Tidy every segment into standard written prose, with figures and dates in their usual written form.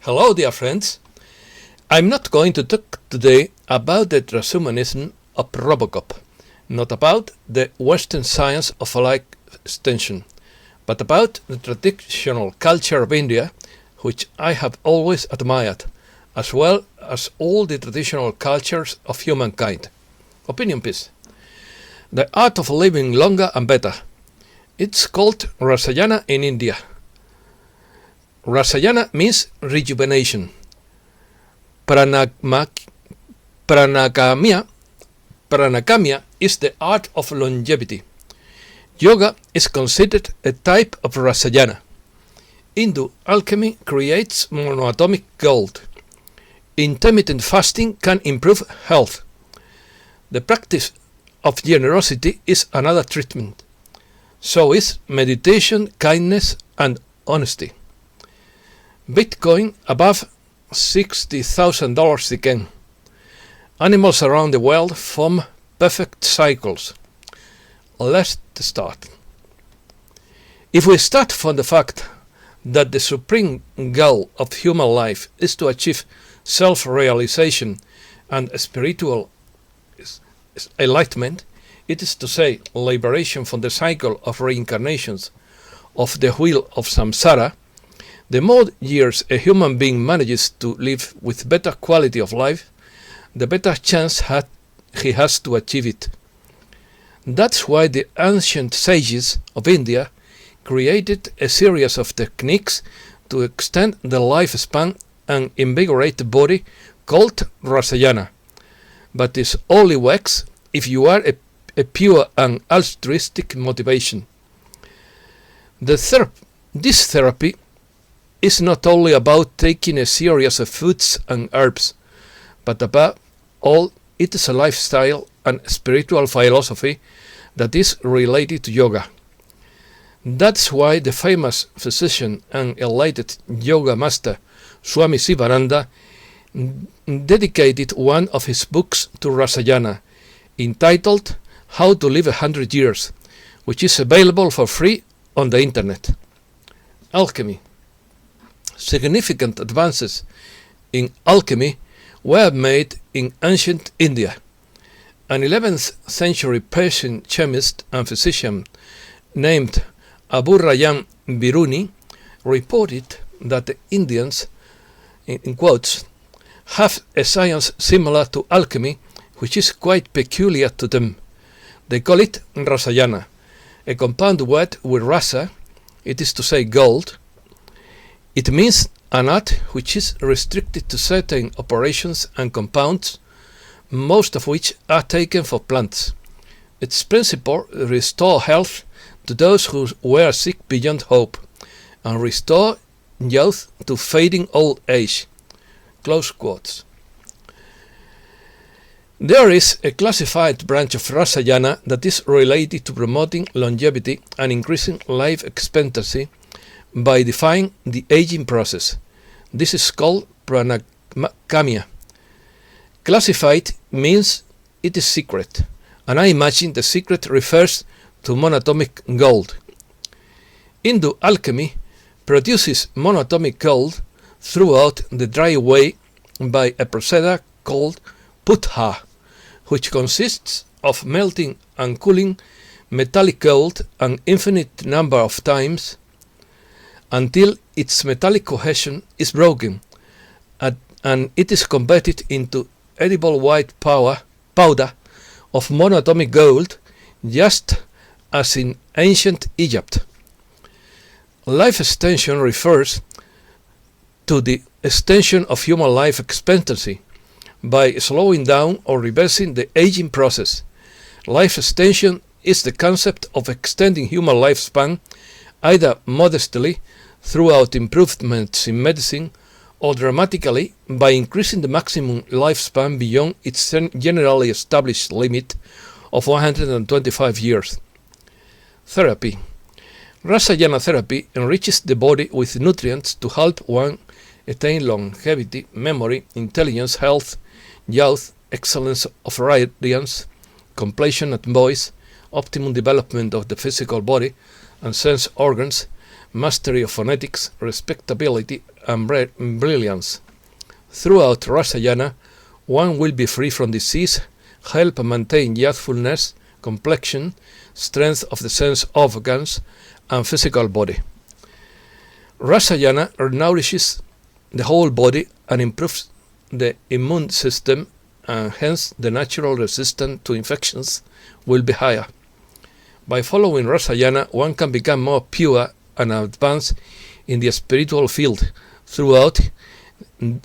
Hello, dear friends. I'm not going to talk today about the transhumanism of Robocop, not about the Western science of life extension, but about the traditional culture of India, which I have always admired, as well as all the traditional cultures of humankind. Opinion piece. The art of living longer and better. It's called Rasayana in India. Rasayana means rejuvenation. Pranakamya is the art of longevity. Yoga is considered a type of Rasayana. Hindu alchemy creates monoatomic gold. Intermittent fasting can improve health. The practice of generosity is another treatment. So is meditation, kindness, and honesty. Bitcoin above $60,000 again. Animals around the world form perfect cycles. Let's start. If we start from the fact that the supreme goal of human life is to achieve self-realization and spiritual enlightenment, it is to say, liberation from the cycle of reincarnations of the wheel of samsara, the more years a human being manages to live with better quality of life, the better chance he has to achieve it. That's why the ancient sages of India created a series of techniques to extend the lifespan and invigorate the body called Rasayana. But this only works if you are a pure and altruistic motivation. This therapy is not only about taking a series of foods and herbs, but above all, it is a lifestyle and spiritual philosophy that is related to yoga. That's why the famous physician and enlightened yoga master Swami Sivananda dedicated one of his books to Rasayana, entitled How to Live 100 Years, which is available for free on the internet. Alchemy. Significant advances in alchemy were made in ancient India. An 11th century Persian chemist and physician named Abu Rayyan Biruni reported that the Indians, in quotes, have a science similar to alchemy which is quite peculiar to them. They call it Rasayana, a compound word with rasa, it is to say gold. It means an art which is restricted to certain operations and compounds, most of which are taken for plants. Its principle restore health to those who were sick beyond hope, and restore youth to fading old age. Close quotes. There is a classified branch of Rasayana that is related to promoting longevity and increasing life expectancy by defying the aging process. This is called Pranakamya. Classified means it is secret, and I imagine the secret refers to monoatomic gold. Hindu alchemy produces monoatomic gold throughout the dry way by a procedure called putha, which consists of melting and cooling metallic gold an infinite number of times until its metallic cohesion is broken and it is converted into edible white powder of monoatomic gold, just as in ancient Egypt. Life extension refers to the extension of human life expectancy by slowing down or reversing the aging process. Life extension is the concept of extending human lifespan either modestly throughout improvements in medicine or dramatically by increasing the maximum lifespan beyond its generally established limit of 125 years. Therapy. Rasayana therapy enriches the body with nutrients to help one attain longevity, memory, intelligence, health, youth, excellence of radiance, completion and voice, optimum development of the physical body and sense organs, mastery of phonetics, respectability, and brilliance. Throughout Rasayana, one will be free from disease, help maintain youthfulness, complexion, strength of the sense organs, and physical body. Rasayana nourishes the whole body and improves the immune system, and hence the natural resistance to infections will be higher. By following Rasayana, one can become more pure and advance in the spiritual field throughout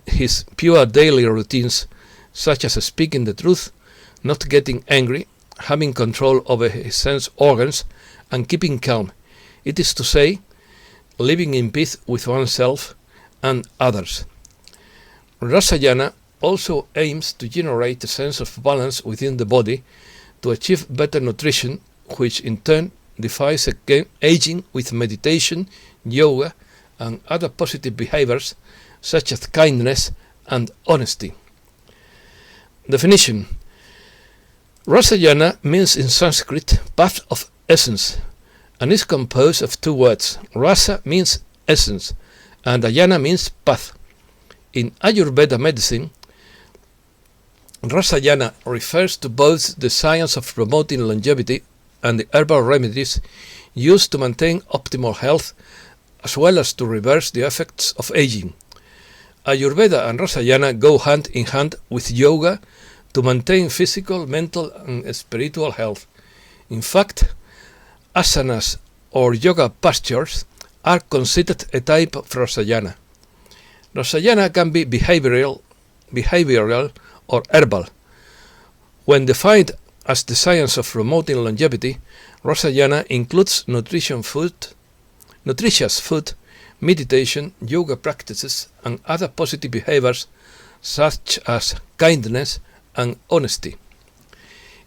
his pure daily routines, such as speaking the truth, not getting angry, having control over his sense organs, and keeping calm. It is to say, living in peace with oneself and others. Rasayana also aims to generate a sense of balance within the body to achieve better nutrition, which in turn defies aging with meditation, yoga, and other positive behaviors such as kindness and honesty. Definition. Rasayana means in Sanskrit path of essence, and is composed of two words. Rasa means essence, and Ayana means path. In Ayurveda medicine, Rasayana refers to both the science of promoting longevity and the herbal remedies used to maintain optimal health, as well as to reverse the effects of aging. Ayurveda and Rasayana go hand in hand with yoga to maintain physical, mental, and spiritual health. In fact, asanas or yoga postures are considered a type of Rasayana. Rasayana can be behavioral or herbal. When defined as the science of promoting longevity, Rasayana includes nutritious food, meditation, yoga practices, and other positive behaviors such as kindness and honesty.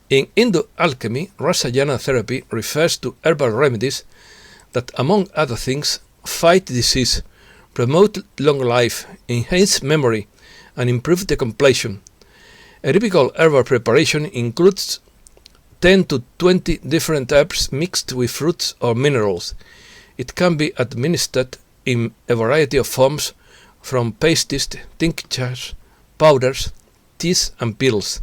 In Indo alchemy, Rasayana therapy refers to herbal remedies that, among other things, fight disease, promote long life, enhance memory, and improve the complexion. A typical herbal preparation includes 10 to 20 different herbs mixed with fruits or minerals. It can be administered in a variety of forms, from pastes, tinctures, powders, teas, and pills.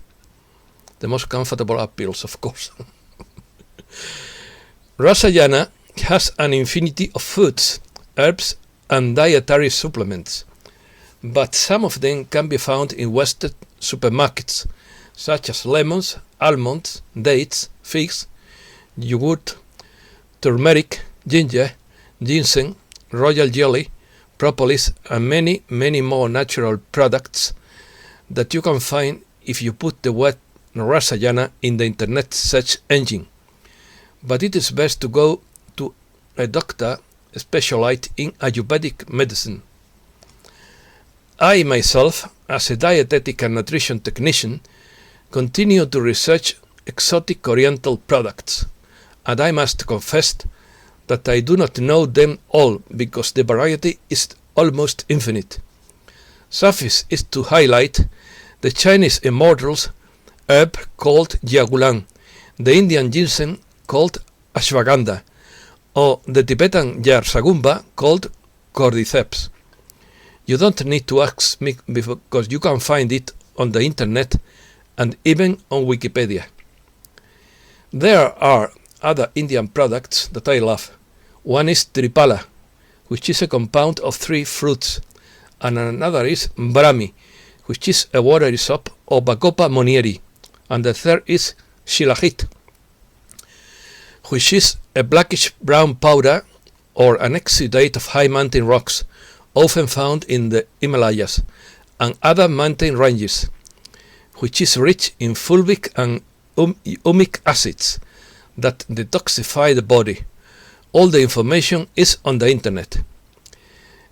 The most comfortable are pills, of course. Rasayana has an infinity of foods, herbs, and dietary supplements, but some of them can be found in Western supermarkets, such as lemons, almonds, dates, figs, yogurt, turmeric, ginger, ginseng, royal jelly, propolis, and many, many more natural products that you can find if you put the word Rasayana in the internet search engine. But it is best to go to a doctor specialized in Ayurvedic medicine. I myself, as a dietetic and nutrition technician, continue to research exotic oriental products, and I must confess that I do not know them all because the variety is almost infinite. Suffice is to highlight the Chinese immortals herb called yagulan, the Indian ginseng called ashwagandha, or the Tibetan yarsagumba called cordyceps. You don't need to ask me because you can find it on the internet and even on Wikipedia. There are other Indian products that I love. One is tripala, which is a compound of 3 fruits, and another is brahmi, which is a watery sop, or bacopa monieri, and the third is shilajit, which is a blackish brown powder or an exudate of high mountain rocks, often found in the Himalayas and other mountain ranges, which is rich in fulvic and humic acids that detoxify the body. All the information is on the internet.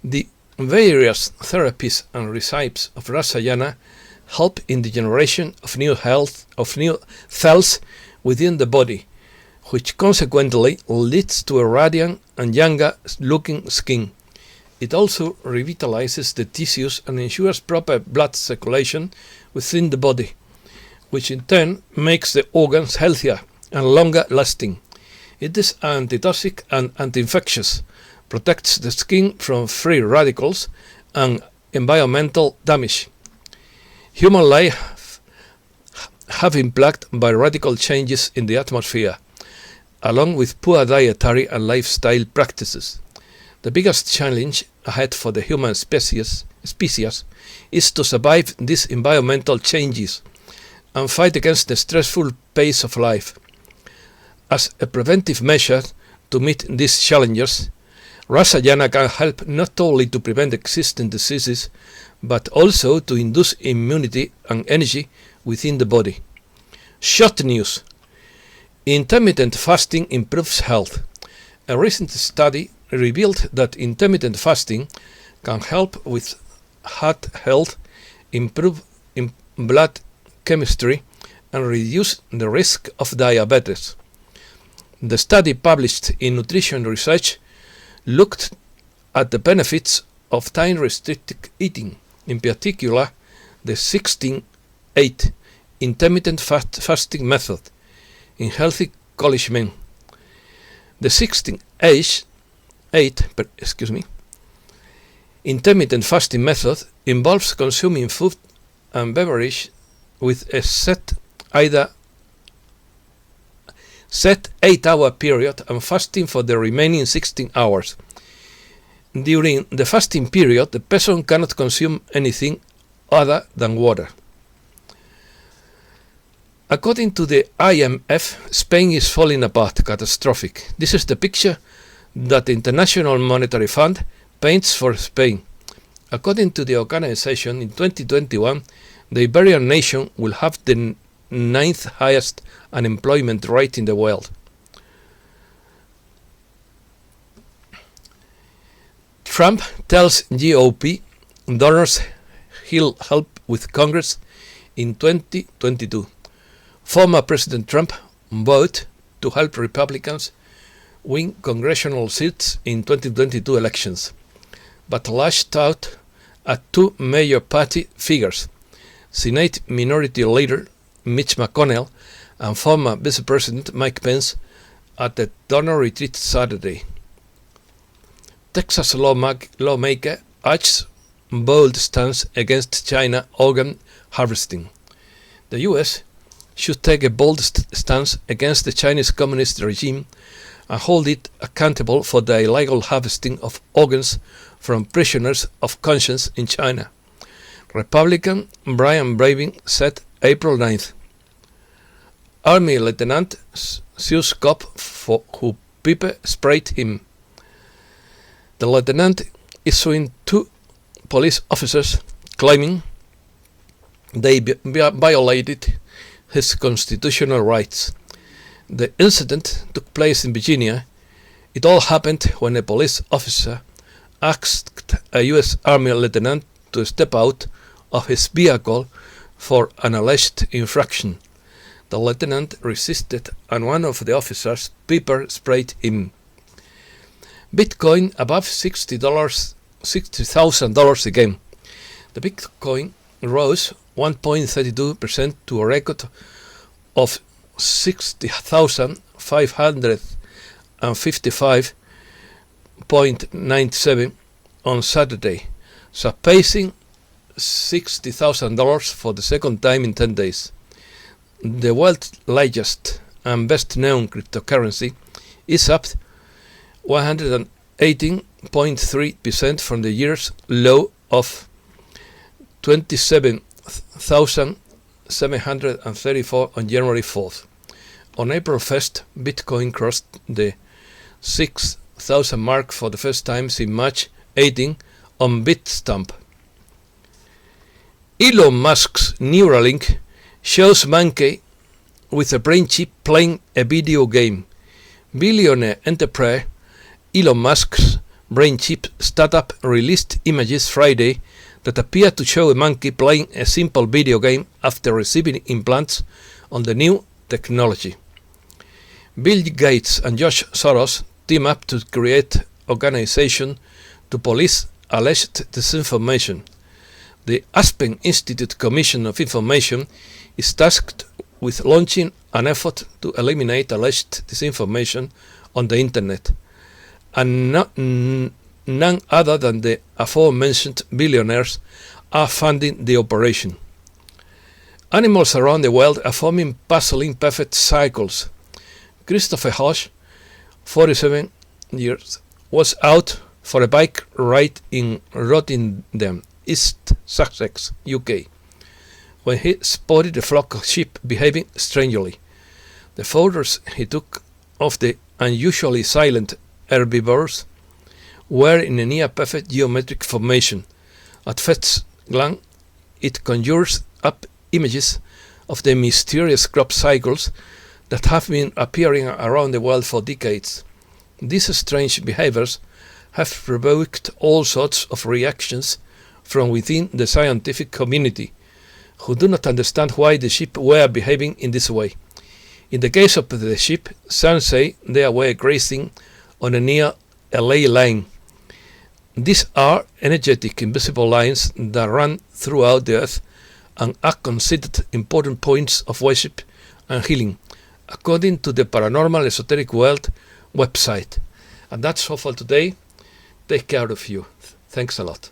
The various therapies and recipes of Rasayana help in the generation of new cells within the body, which consequently leads to a radiant and younger looking skin. It also revitalizes the tissues and ensures proper blood circulation within the body, which in turn makes the organs healthier and longer lasting. It is antitoxic and anti-infectious, protects the skin from free radicals and environmental damage. Human life have been plagued by radical changes in the atmosphere, along with poor dietary and lifestyle practices. The biggest challenge ahead for the human species is to survive these environmental changes and fight against the stressful pace of life. As a preventive measure to meet these challenges, Rasayana can help not only to prevent existing diseases, but also to induce immunity and energy within the body. Short news. Intermittent fasting improves health. A recent study revealed that intermittent fasting can help with heart health, improve blood chemistry, and reduce the risk of diabetes. The study, published in Nutrition Research, looked at the benefits of time-restricted eating, in particular the 16-8 intermittent fasting method in healthy college men. The 16-8 intermittent fasting method involves consuming food and beverage with a set 8-hour period and fasting for the remaining 16 hours. During the fasting period, the person cannot consume anything other than water. According to the IMF, Spain is falling apart, catastrophic. This is the picture that the International Monetary Fund paints for Spain. According to the organization, in 2021, the Iberian nation will have the 9th highest unemployment rate in the world. Trump tells GOP donors he'll help with Congress in 2022. Former President Trump vowed to help Republicans win congressional seats in 2022 elections, but lashed out at two major party figures, Senate Minority Leader Mitch McConnell and former Vice President Mike Pence, at the donor retreat Saturday. Texas lawmaker urges bold stance against China organ harvesting. The U.S. should take a bold stance against the Chinese Communist regime and hold it accountable for the illegal harvesting of organs from prisoners of conscience in China. Republican Brian Braving said April 9th. Army Lieutenant sues cop who pepper sprayed him. The lieutenant is suing two police officers, claiming they violated his constitutional rights. The incident took place in Virginia. It all happened when a police officer asked a U.S. Army lieutenant to step out of his vehicle for an alleged infraction. The lieutenant resisted and one of the officers pepper sprayed him. Bitcoin above $60,000 again. The Bitcoin rose 1.32% to a record of 60,555.97 on Saturday, surpassing $60,000 for the second time in 10 days. The world's largest and best-known cryptocurrency is up 118.3% from the year's low of 27,734 on January 4th. On April 1st, Bitcoin crossed the 6,000 mark for the first time since March 18 on Bitstamp. Elon Musk's Neuralink shows monkey with a brain chip playing a video game. Billionaire entrepreneur Elon Musk's brain chip startup released images Friday that appear to show a monkey playing a simple video game after receiving implants on the new technology. Bill Gates and Josh Soros team up to create an organization to police alleged disinformation. The Aspen Institute Commission of Information is tasked with launching an effort to eliminate alleged disinformation on the internet. and none other than the aforementioned billionaires are funding the operation. Animals around the world are forming puzzling perfect cycles. Christopher Hodge, 47 years, was out for a bike ride in Rottingdean, East Sussex, UK, when he spotted a flock of sheep behaving strangely. The photos he took of the unusually silent herbivores were in a near-perfect geometric formation. At first glance, it conjures up images of the mysterious crop cycles that have been appearing around the world for decades. These strange behaviors have provoked all sorts of reactions from within the scientific community, who do not understand why the sheep were behaving in this way. In the case of the sheep, some say they were grazing on a near ley line. These are energetic, invisible lines that run throughout the earth and are considered important points of worship and healing, according to the Paranormal Esoteric World website. And that's all for today. Take care of you. Thanks a lot.